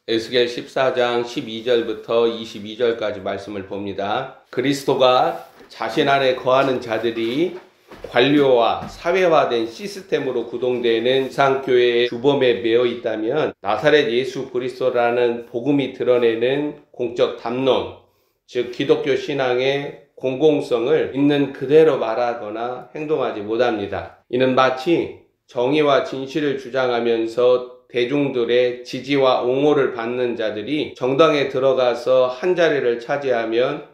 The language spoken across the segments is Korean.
에스겔 14장 12절부터 22절까지 말씀을 봅니다. 그리스도가 자신 안에 거하는 자들이 관료와 사회화된 시스템으로 구동되는 이상교회의 주범에 매여 있다면 나사렛 예수 그리스도라는 복음이 드러내는 공적 담론, 즉 기독교 신앙의 공공성을 있는 그대로 말하거나 행동하지 못합니다. 이는 마치 정의와 진실을 주장하면서 대중들의 지지와 옹호를 받는 자들이 정당에 들어가서 한 자리를 차지하면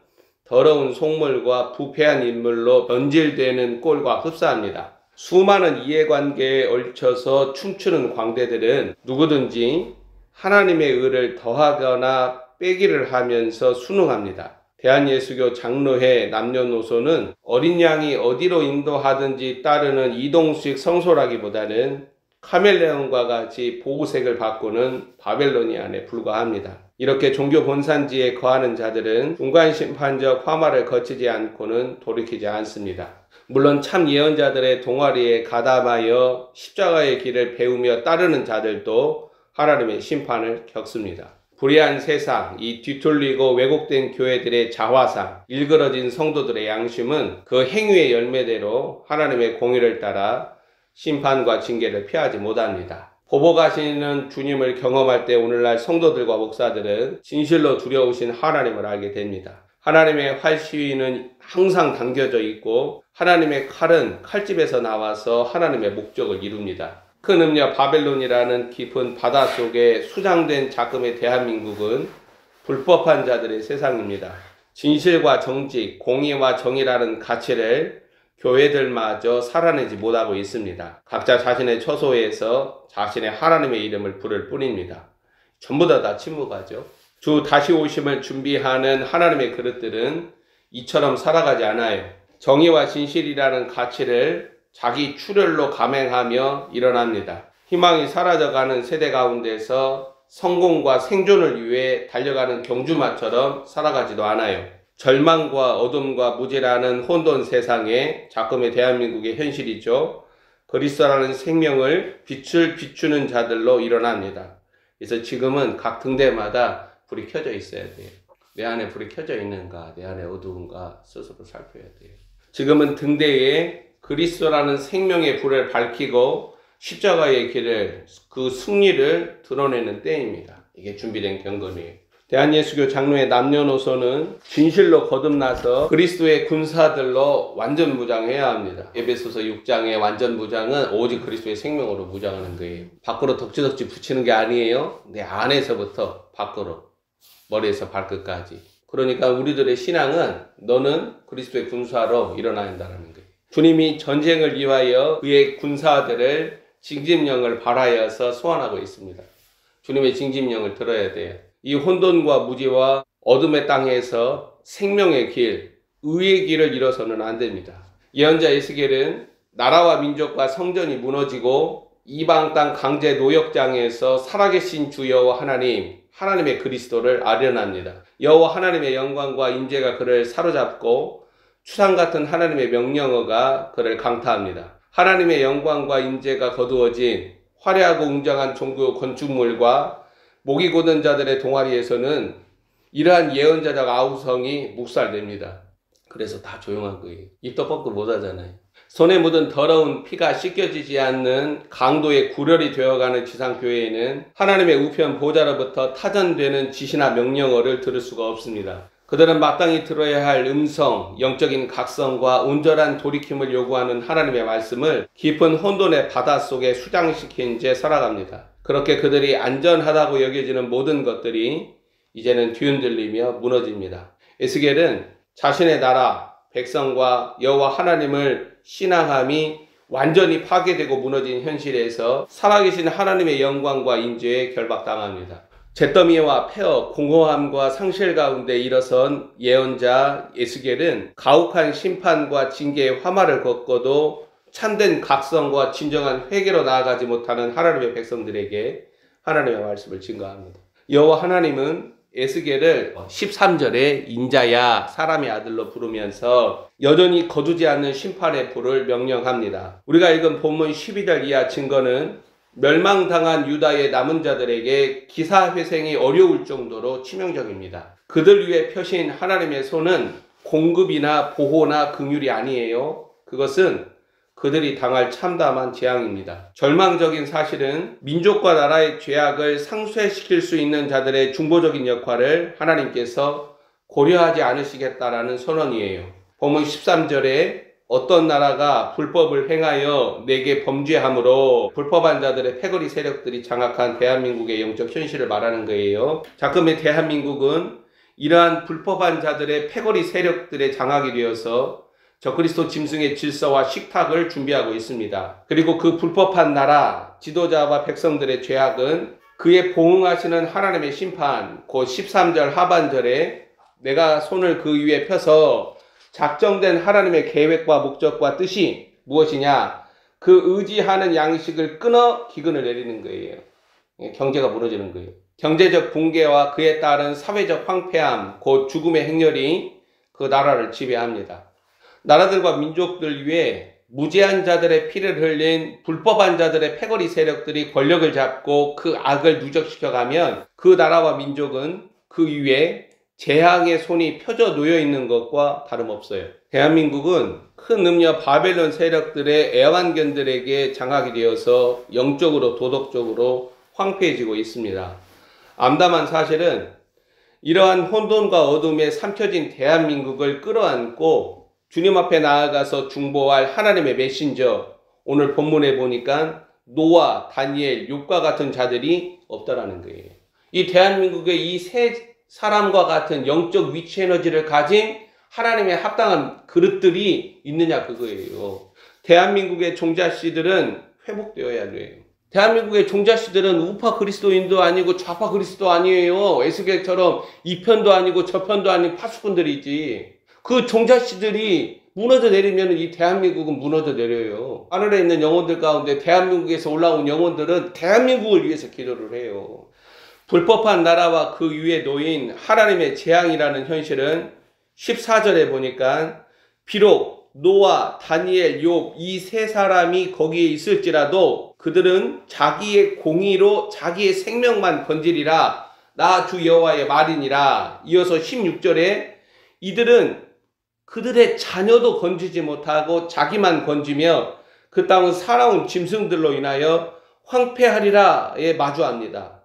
더러운 속물과 부패한 인물로 변질되는 꼴과 흡사합니다. 수많은 이해관계에 얽혀서 춤추는 광대들은 누구든지 하나님의 의를 더하거나 빼기를 하면서 순응합니다. 대한예수교 장로회 남녀노소는 어린 양이 어디로 인도하든지 따르는 이동식 성소라기보다는 카멜레온과 같이 보호색을 바꾸는 바벨로니안에 불과합니다. 이렇게 종교 본산지에 거하는 자들은 중간심판적 화마를 거치지 않고는 돌이키지 않습니다. 물론 참 예언자들의 동아리에 가담하여 십자가의 길을 배우며 따르는 자들도 하나님의 심판을 겪습니다. 불의한 세상, 이 뒤틀리고 왜곡된 교회들의 자화상, 일그러진 성도들의 양심은 그 행위의 열매대로 하나님의 공의를 따라 심판과 징계를 피하지 못합니다. 보복하시는 주님을 경험할 때 오늘날 성도들과 목사들은 진실로 두려우신 하나님을 알게 됩니다. 하나님의 활시위는 항상 당겨져 있고 하나님의 칼은 칼집에서 나와서 하나님의 목적을 이룹니다. 큰 음녀 바벨론이라는 깊은 바다 속에 수장된 작금의 대한민국은 불법한 자들의 세상입니다. 진실과 정직, 공의와 정의라는 가치를 교회들마저 살아내지 못하고 있습니다. 각자 자신의 처소에서 자신의 하나님의 이름을 부를 뿐입니다. 전부 다 침묵하죠. 주 다시 오심을 준비하는 하나님의 그릇들은 이처럼 살아가지 않아요. 정의와 진실이라는 가치를 자기 출혈로 감행하며 일어납니다. 희망이 사라져가는 세대 가운데서 성공과 생존을 위해 달려가는 경주마처럼 살아가지도 않아요. 절망과 어둠과 무지라는 혼돈 세상에 작금의 대한민국의 현실이죠. 그리스도라는 생명을 빛을 비추는 자들로 일어납니다. 그래서 지금은 각 등대마다 불이 켜져 있어야 돼요. 내 안에 불이 켜져 있는가, 내 안에 어두운가 스스로 살펴야 돼요. 지금은 등대에 그리스도라는 생명의 불을 밝히고 십자가의 길을, 그 승리를 드러내는 때입니다. 이게 준비된 경건이에요. 대한예수교 장로회 남녀노소는 진실로 거듭나서 그리스도의 군사들로 완전 무장해야 합니다. 에베소서 6장의 완전 무장은 오직 그리스도의 생명으로 무장하는 거예요. 밖으로 덕지덕지 붙이는 게 아니에요. 내 안에서부터 밖으로, 머리에서 발끝까지. 그러니까 우리들의 신앙은 너는 그리스도의 군사로 일어나야 한다는 거예요. 주님이 전쟁을 위하여 그의 군사들을 징집령을 발하여서 소환하고 있습니다. 주님의 징집령을 들어야 돼요. 이 혼돈과 무지와 어둠의 땅에서 생명의 길, 의의 길을 잃어서는 안 됩니다. 예언자 에스겔은 나라와 민족과 성전이 무너지고 이방 땅 강제 노역장에서 살아계신 주 여호와 하나님, 하나님의 그리스도를 아련합니다. 여호와 하나님의 영광과 인재가 그를 사로잡고 추상 같은 하나님의 명령어가 그를 강타합니다. 하나님의 영광과 인재가 거두어진 화려하고 웅장한 종교 건축물과 목이 곧은 자들의 동아리에서는 이러한 예언자적 아우성이 묵살됩니다. 그래서 다 조용한 거예요. 입도 뻗고 못 하잖아요. 손에 묻은 더러운 피가 씻겨지지 않는 강도의 구렬이 되어가는 지상교회에는 하나님의 우편 보좌로부터 타전되는 지시나 명령어를 들을 수가 없습니다. 그들은 마땅히 들어야 할 음성, 영적인 각성과 온전한 돌이킴을 요구하는 하나님의 말씀을 깊은 혼돈의 바닷속에 수장시킨 채 살아갑니다. 그렇게 그들이 안전하다고 여겨지는 모든 것들이 이제는 뒤흔들리며 무너집니다. 에스겔은 자신의 나라, 백성과 여호와 하나님을 신앙함이 완전히 파괴되고 무너진 현실에서 살아계신 하나님의 영광과 인재에 결박당합니다. 잿더미와 폐허, 공허함과 상실 가운데 일어선 예언자 에스겔은 가혹한 심판과 징계의 화마를 겪고도 참된 각성과 진정한 회개로 나아가지 못하는 하나님의 백성들에게 하나님의 말씀을 증거합니다. 여호와 하나님은 에스겔을 13절에 인자야 사람의 아들로 부르면서 여전히 거두지 않는 심판의 불을 명령합니다. 우리가 읽은 본문 12절 이하 증거는 멸망당한 유다의 남은 자들에게 기사회생이 어려울 정도로 치명적입니다. 그들 위해 펴신 하나님의 손은 공급이나 보호나 긍휼이 아니에요. 그것은 그들이 당할 참담한 재앙입니다. 절망적인 사실은 민족과 나라의 죄악을 상쇄시킬 수 있는 자들의 중보적인 역할을 하나님께서 고려하지 않으시겠다라는 선언이에요. 본문 13절에 어떤 나라가 불법을 행하여 내게 범죄함으로 불법한 자들의 패거리 세력들이 장악한 대한민국의 영적 현실을 말하는 거예요. 자금의 대한민국은 이러한 불법한 자들의 패거리 세력들의 장악이 되어서 적그리스도 짐승의 질서와 식탁을 준비하고 있습니다. 그리고 그 불법한 나라 지도자와 백성들의 죄악은 그에 보응하시는 하나님의 심판, 곧 13절 하반절에 내가 손을 그 위에 펴서 작정된 하나님의 계획과 목적과 뜻이 무엇이냐? 그 의지하는 양식을 끊어 기근을 내리는 거예요. 경제가 무너지는 거예요. 경제적 붕괴와 그에 따른 사회적 황폐함, 곧 죽음의 행렬이 그 나라를 지배합니다. 나라들과 민족들 위에 무죄한 자들의 피를 흘린 불법한 자들의 패거리 세력들이 권력을 잡고 그 악을 누적시켜가면 그 나라와 민족은 그 위에 재앙의 손이 펴져 놓여 있는 것과 다름없어요. 대한민국은 큰 음녀 바벨론 세력들의 애완견들에게 장악이 되어서 영적으로 도덕적으로 황폐해지고 있습니다. 암담한 사실은 이러한 혼돈과 어둠에 삼켜진 대한민국을 끌어안고 주님 앞에 나아가서 중보할 하나님의 메신저, 오늘 본문에 보니까 노아, 다니엘, 욥과 같은 자들이 없다라는 거예요. 이 대한민국의 이 세 사람과 같은 영적 위치 에너지를 가진 하나님의 합당한 그릇들이 있느냐 그거예요. 대한민국의 종자씨들은 회복되어야 돼요. 대한민국의 종자씨들은 우파 그리스도인도 아니고 좌파 그리스도 아니에요. 에스겔처럼 이 편도 아니고 저 편도 아닌 파수꾼들이지. 그 종자씨들이 무너져 내리면 이 대한민국은 무너져 내려요. 하늘에 있는 영혼들 가운데 대한민국에서 올라온 영혼들은 대한민국을 위해서 기도를 해요. 불법한 나라와 그 위에 놓인 하나님의 재앙이라는 현실은 14절에 보니까 비록 노아, 다니엘, 욥 이 세 사람이 거기에 있을지라도 그들은 자기의 공의로 자기의 생명만 건지리라 나 주 여호와의 말이니라. 이어서 16절에 이들은 그들의 자녀도 건지지 못하고 자기만 건지며 그 땅은 살아온 짐승들로 인하여 황폐하리라에 마주합니다.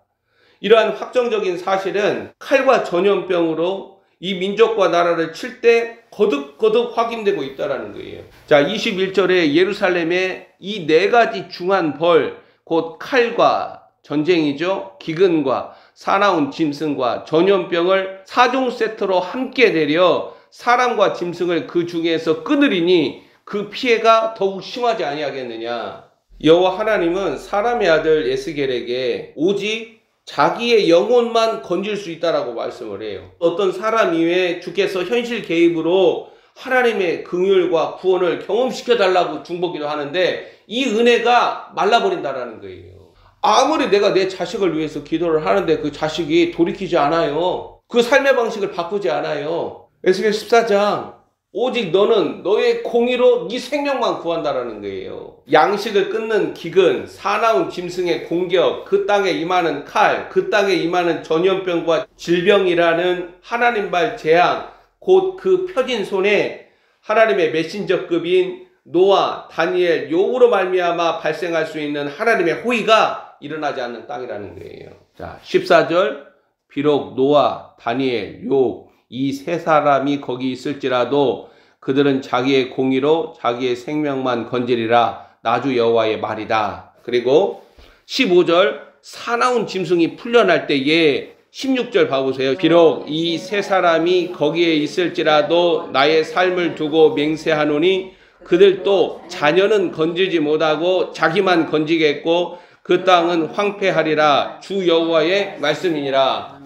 이러한 확정적인 사실은 칼과 전염병으로 이 민족과 나라를 칠 때 거듭거듭 확인되고 있다는 거예요. 자, 21절에 예루살렘에 이 네 가지 중한 벌, 곧 칼과 전쟁이죠. 기근과 사나운 짐승과 전염병을 4종 세트로 함께 내려 사람과 짐승을 그 중에서 끊으리니 그 피해가 더욱 심하지 아니하겠느냐. 여호와 하나님은 사람의 아들 에스겔에게 오직 자기의 영혼만 건질 수 있다라고 말씀을 해요. 어떤 사람 이외에 주께서 현실 개입으로 하나님의 긍휼과 구원을 경험시켜 달라고 중보기도 하는데 이 은혜가 말라버린다라는 거예요. 아무리 내가 내 자식을 위해서 기도를 하는데 그 자식이 돌이키지 않아요. 그 삶의 방식을 바꾸지 않아요. 에스겔 14장 오직 너는 너의 공의로 네 생명만 구한다라는 거예요. 양식을 끊는 기근, 사나운 짐승의 공격, 그 땅에 임하는 칼, 그 땅에 임하는 전염병과 질병이라는 하나님발 재앙, 곧 그 펴진 손에 하나님의 메신저급인 노아, 다니엘, 욥으로 말미암아 발생할 수 있는 하나님의 호의가 일어나지 않는 땅이라는 거예요. 자, 14절 비록 노아, 다니엘, 욥 이 세 사람이 거기 있을지라도 그들은 자기의 공의로 자기의 생명만 건지리라 나 주 여호와의 말이다. 그리고 15절 사나운 짐승이 풀려날 때에 16절 봐보세요. 비록 이 세 사람이 거기에 있을지라도 나의 삶을 두고 맹세하노니 그들도 자녀는 건지지 못하고 자기만 건지겠고 그 땅은 황폐하리라 주 여호와의 말씀이니라.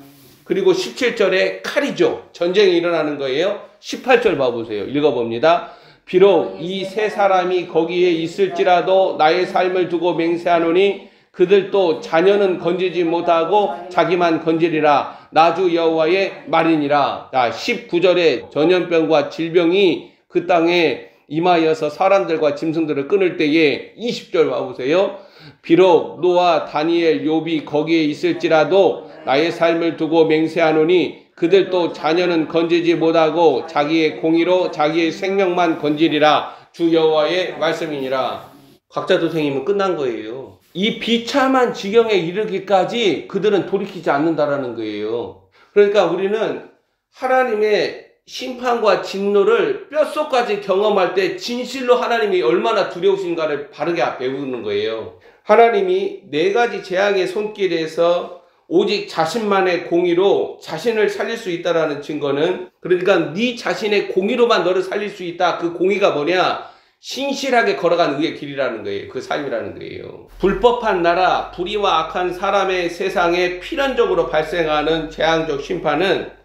그리고 17절에 칼이죠. 전쟁이 일어나는 거예요. 18절 봐보세요. 읽어봅니다. 비록 이 세 사람이 거기에 있을지라도 나의 삶을 두고 맹세하노니 그들도 자녀는 건지지 못하고 자기만 건지리라 나 주 여호와의 말이니라. 자, 19절에 전염병과 질병이 그 땅에 임하여서 사람들과 짐승들을 끊을 때에 20절 봐보세요. 비록 노아, 다니엘, 욥이 거기에 있을지라도 나의 삶을 두고 맹세하노니 그들도 자녀는 건지지 못하고 자기의 공의로 자기의 생명만 건지리라. 주 여호와의 말씀이니라. 각자도생이면 끝난 거예요. 이 비참한 지경에 이르기까지 그들은 돌이키지 않는다라는 거예요. 그러니까 우리는 하나님의 심판과 진노를 뼛속까지 경험할 때 진실로 하나님이 얼마나 두려우신가를 바르게 배우는 거예요. 하나님이 4가지 재앙의 손길에서 오직 자신만의 공의로 자신을 살릴 수 있다는 증거는, 그러니까 네 자신의 공의로만 너를 살릴 수 있다. 그 공의가 뭐냐? 신실하게 걸어간 의의 길이라는 거예요. 그 삶이라는 거예요. 불법한 나라, 불의와 악한 사람의 세상에 필연적으로 발생하는 재앙적 심판은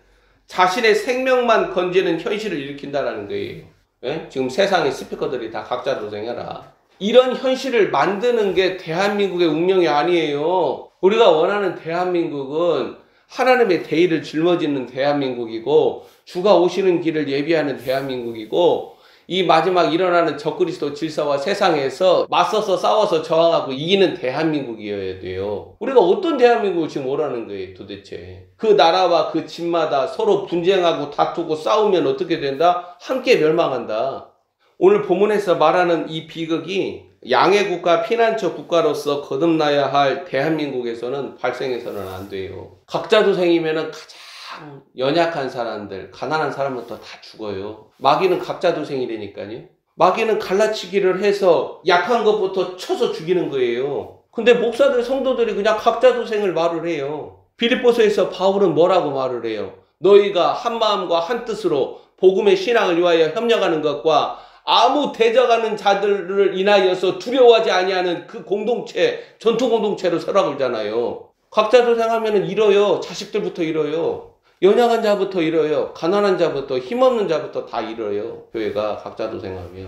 자신의 생명만 건지는 현실을 일으킨다는 거예요. 예? 지금 세상의 스피커들이 다 각자 도생해라. 이런 현실을 만드는 게 대한민국의 운명이 아니에요. 우리가 원하는 대한민국은 하나님의 대의를 짊어지는 대한민국이고, 주가 오시는 길을 예비하는 대한민국이고, 이 마지막 일어나는 적그리스도 질서와 세상에서 맞서서 싸워서 저항하고 이기는 대한민국이어야 돼요. 우리가 어떤 대한민국을 지금 오라는 거예요 도대체. 그 나라와 그 집마다 서로 분쟁하고 다투고 싸우면 어떻게 된다? 함께 멸망한다. 오늘 본문에서 말하는 이 비극이 양해국가 피난처 국가로서 거듭나야 할 대한민국에서는 발생해서는 안 돼요. 각자도생이면은 가장 연약한 사람들, 가난한 사람부터 다 죽어요. 마귀는 각자도생이라니까요. 마귀는 갈라치기를 해서 약한 것부터 쳐서 죽이는 거예요. 근데 목사들, 성도들이 그냥 각자도생을 말을 해요. 빌립보서에서 바울은 뭐라고 말을 해요? 너희가 한 마음과 한 뜻으로 복음의 신앙을 위하여 협력하는 것과 아무 대적하는 자들을 인하여서 두려워하지 아니하는 그 공동체, 전투 공동체로 서라 그러잖아요. 각자도생하면은 잃어요. 자식들부터 잃어요. 연약한 자부터 잃어요. 가난한 자부터, 힘없는 자부터 다 잃어요. 교회가 각자도생하면.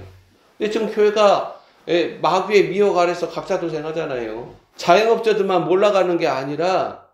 근데 지금 교회가 마귀의 미혹 아래서 각자도생하잖아요. 자영업자들만 몰라가는 게 아니라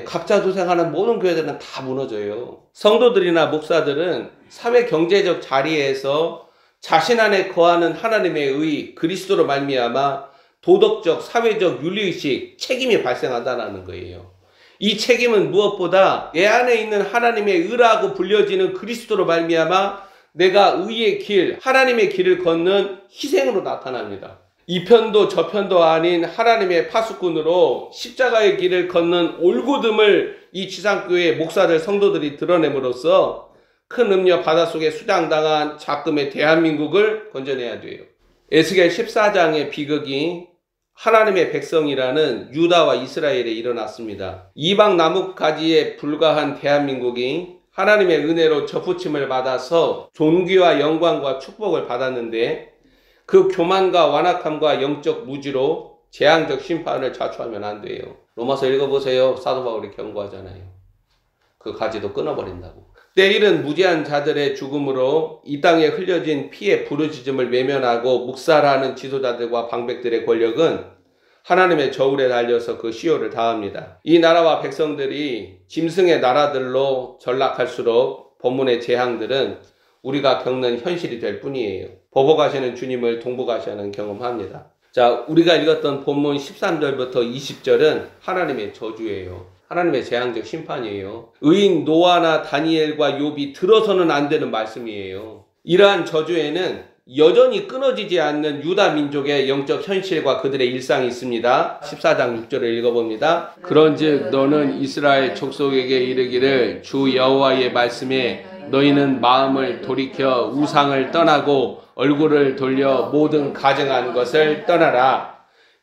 각자도생하는 모든 교회들은 다 무너져요. 성도들이나 목사들은 사회 경제적 자리에서 자신 안에 거하는 하나님의 의, 그리스도로 말미암아 도덕적, 사회적 윤리의식, 책임이 발생한다는 거예요. 이 책임은 무엇보다 내 안에 있는 하나님의 의라고 불려지는 그리스도로 말미암아 내가 의의 길, 하나님의 길을 걷는 희생으로 나타납니다. 이 편도 저 편도 아닌 하나님의 파수꾼으로 십자가의 길을 걷는 올곧음을 이 지상교회 목사들, 성도들이 드러냄으로써 큰 음녀 바닷속에 수장당한 작금의 대한민국을 건져내야 돼요. 에스겔 14장의 비극이 하나님의 백성이라는 유다와 이스라엘에 일어났습니다. 이방 나뭇가지에 불과한 대한민국이 하나님의 은혜로 접붙임을 받아서 존귀와 영광과 축복을 받았는데, 그 교만과 완악함과 영적 무지로 재앙적 심판을 자초하면 안 돼요. 로마서 읽어보세요. 사도 바울이 경고하잖아요. 그 가지도 끊어버린다고. 때일은 무지한 자들의 죽음으로 이 땅에 흘려진 피의 부르짖음을 외면하고 묵살하는 지도자들과 방백들의 권력은 하나님의 저울에 달려서 그 시효를 다합니다. 이 나라와 백성들이 짐승의 나라들로 전락할수록 본문의 재앙들은 우리가 겪는 현실이 될 뿐이에요. 보복하시는 주님을 동복하시는 경험합니다. 자, 우리가 읽었던 본문 13절부터 20절은 하나님의 저주예요. 하나님의 재앙적 심판이에요. 의인 노아나 다니엘과 욥이 들어서는 안 되는 말씀이에요. 이러한 저주에는 여전히 끊어지지 않는 유다 민족의 영적 현실과 그들의 일상이 있습니다. 14장 6절을 읽어봅니다. 그런즉 너는 이스라엘 족속에게 이르기를 주 여호와의 말씀에 너희는 마음을 돌이켜 우상을 떠나고 얼굴을 돌려 모든 가증한 것을 떠나라.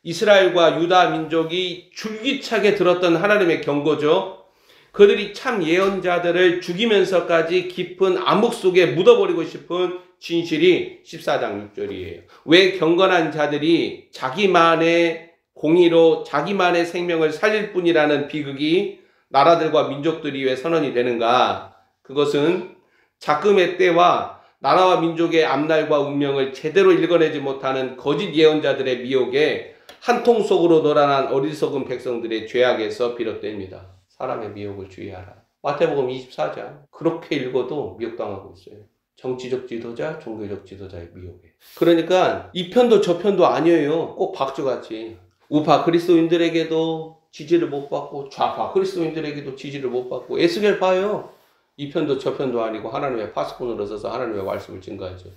이스라엘과 유다 민족이 줄기차게 들었던 하나님의 경고죠. 그들이 참 예언자들을 죽이면서까지 깊은 암흑 속에 묻어버리고 싶은 진실이 14장 6절이에요. 왜 경건한 자들이 자기만의 공의로 자기만의 생명을 살릴 뿐이라는 비극이 나라들과 민족들 위에 선언이 되는가? 그것은 작금의 때와 나라와 민족의 앞날과 운명을 제대로 읽어내지 못하는 거짓 예언자들의 미혹에 한통 속으로 놀아난 어리석은 백성들의 죄악에서 비롯됩니다. 사람의 미혹을 주의하라. 마태복음 24장. 그렇게 읽어도 미혹당하고 있어요. 정치적 지도자, 종교적 지도자의 미혹에. 그러니까 이 편도 저 편도 아니에요. 꼭 박쥐같이. 우파 그리스도인들에게도 지지를 못 받고 좌파 그리스도인들에게도 지지를 못 받고 에스겔파요. 이 편도 저 편도 아니고 하나님의 파수꾼으로 서서 하나님의 말씀을 증거하죠.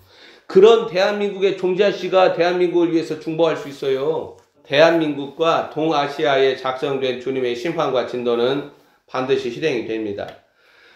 그런 대한민국의 종자씨가 대한민국을 위해서 중보할 수 있어요. 대한민국과 동아시아에 작성된 주님의 심판과 진도는 반드시 실행이 됩니다.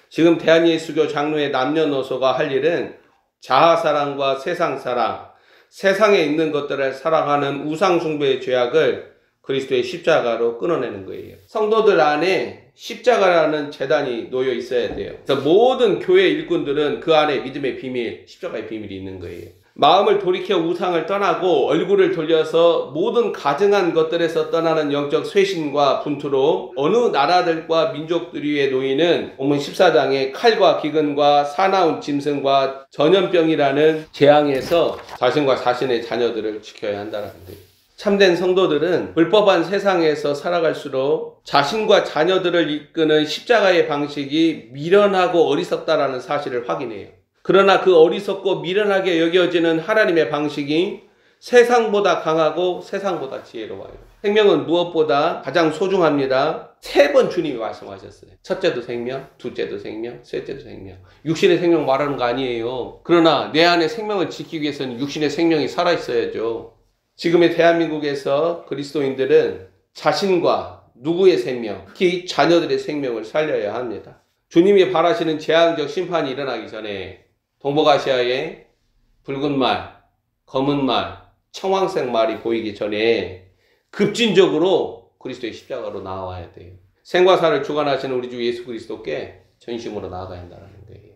지금 대한예수교 장로의 남녀노소가 할 일은 자아사랑과 세상사랑, 세상에 있는 것들을 사랑하는 우상숭배의 죄악을 그리스도의 십자가로 끊어내는 거예요. 성도들 안에 십자가라는 제단이 놓여 있어야 돼요. 그래서 모든 교회 일꾼들은 그 안에 믿음의 비밀, 십자가의 비밀이 있는 거예요. 마음을 돌이켜 우상을 떠나고 얼굴을 돌려서 모든 가증한 것들에서 떠나는 영적 쇄신과 분투로 어느 나라들과 민족들 위에 놓이는 본문 14장의 칼과 기근과 사나운 짐승과 전염병이라는 재앙에서 자신과 자신의 자녀들을 지켜야 한다는 거예요. 참된 성도들은 불법한 세상에서 살아갈수록 자신과 자녀들을 이끄는 십자가의 방식이 미련하고 어리석다라는 사실을 확인해요. 그러나 그 어리석고 미련하게 여겨지는 하나님의 방식이 세상보다 강하고 세상보다 지혜로워요. 생명은 무엇보다 가장 소중합니다. 3번 주님이 말씀하셨어요. 첫째도 생명, 둘째도 생명, 셋째도 생명. 육신의 생명 말하는 거 아니에요. 그러나 내 안에 생명을 지키기 위해서는 육신의 생명이 살아있어야죠. 지금의 대한민국에서 그리스도인들은 자신과 누구의 생명, 특히 자녀들의 생명을 살려야 합니다. 주님이 바라시는 재앙적 심판이 일어나기 전에 동북아시아에 붉은 말, 검은 말, 청황색 말이 보이기 전에 급진적으로 그리스도의 십자가로 나와야 돼요. 생과 사를 주관하시는 우리 주 예수 그리스도께 전심으로 나아가야 한다는 거예요.